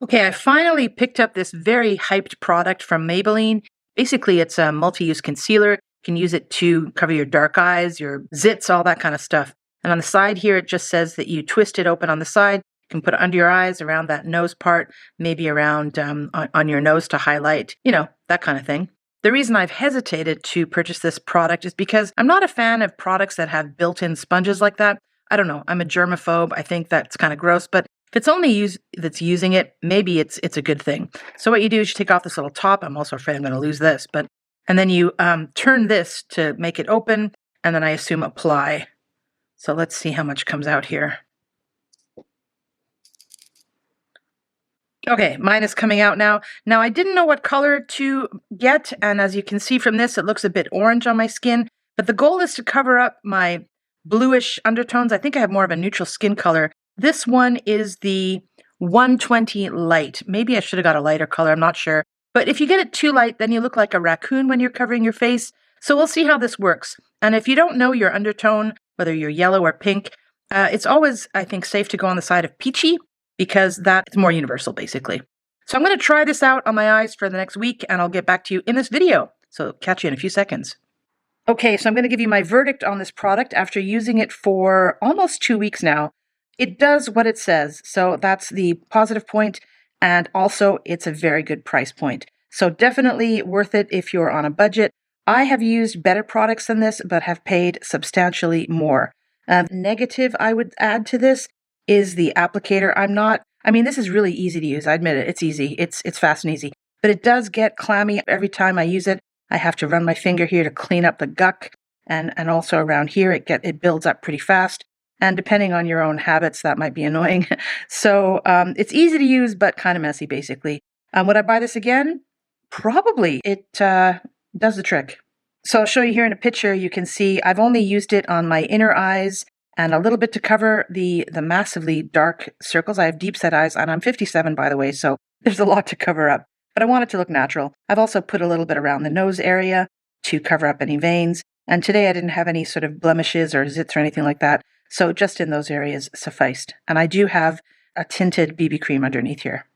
Okay, I finally picked up this very hyped product from Maybelline. Basically, it's a multi-use concealer. You can use it to cover your dark eyes, your zits, all that kind of stuff. And on the side here, it just says that you twist it open on the side. You can put it under your eyes, around that nose part, maybe around on your nose to highlight, that kind of thing. The reason I've hesitated to purchase this product is because I'm not a fan of products that have built-in sponges like that. I don't know. I'm a germaphobe. I think that's kind of gross, but if it's only that's using it, maybe it's a good thing. So what you do is you take off this little top. I'm also afraid I'm going to lose this, and then you turn this to make it open, and then I assume apply. So let's see how much comes out here. Okay, mine is coming out now. Now, I didn't know what color to get, and as you can see from this, it looks a bit orange on my skin, but the goal is to cover up my bluish undertones. I think I have more of a neutral skin color. This one is the 120 light. Maybe I should have got a lighter color, I'm not sure. But if you get it too light, then you look like a raccoon when you're covering your face. So we'll see how this works. And if you don't know your undertone, whether you're yellow or pink, it's always, I think, safe to go on the side of peachy, because that's more universal, basically. So I'm going to try this out on my eyes for the next week, and I'll get back to you in this video. So catch you in a few seconds. Okay, so I'm going to give you my verdict on this product after using it for almost 2 weeks now. It does what it says, so that's the positive point, and also it's a very good price point. So definitely worth it if you're on a budget. I have used better products than this, but have paid substantially more. Negative I would add to this is the applicator. This is really easy to use. I admit it. It's easy. It's fast and easy. But it does get clammy every time I use it. I have to run my finger here to clean up the guck. And also around here, it builds up pretty fast. And depending on your own habits, that might be annoying. So it's easy to use, but kind of messy, basically. Would I buy this again? Probably. It does the trick. So I'll show you here in a picture. You can see I've only used it on my inner eyes and a little bit to cover the massively dark circles. I have deep set eyes, and I'm 57, by the way, so there's a lot to cover up. But I want it to look natural. I've also put a little bit around the nose area to cover up any veins. And today I didn't have any sort of blemishes or zits or anything like that. So just in those areas sufficed. And I do have a tinted BB cream underneath here.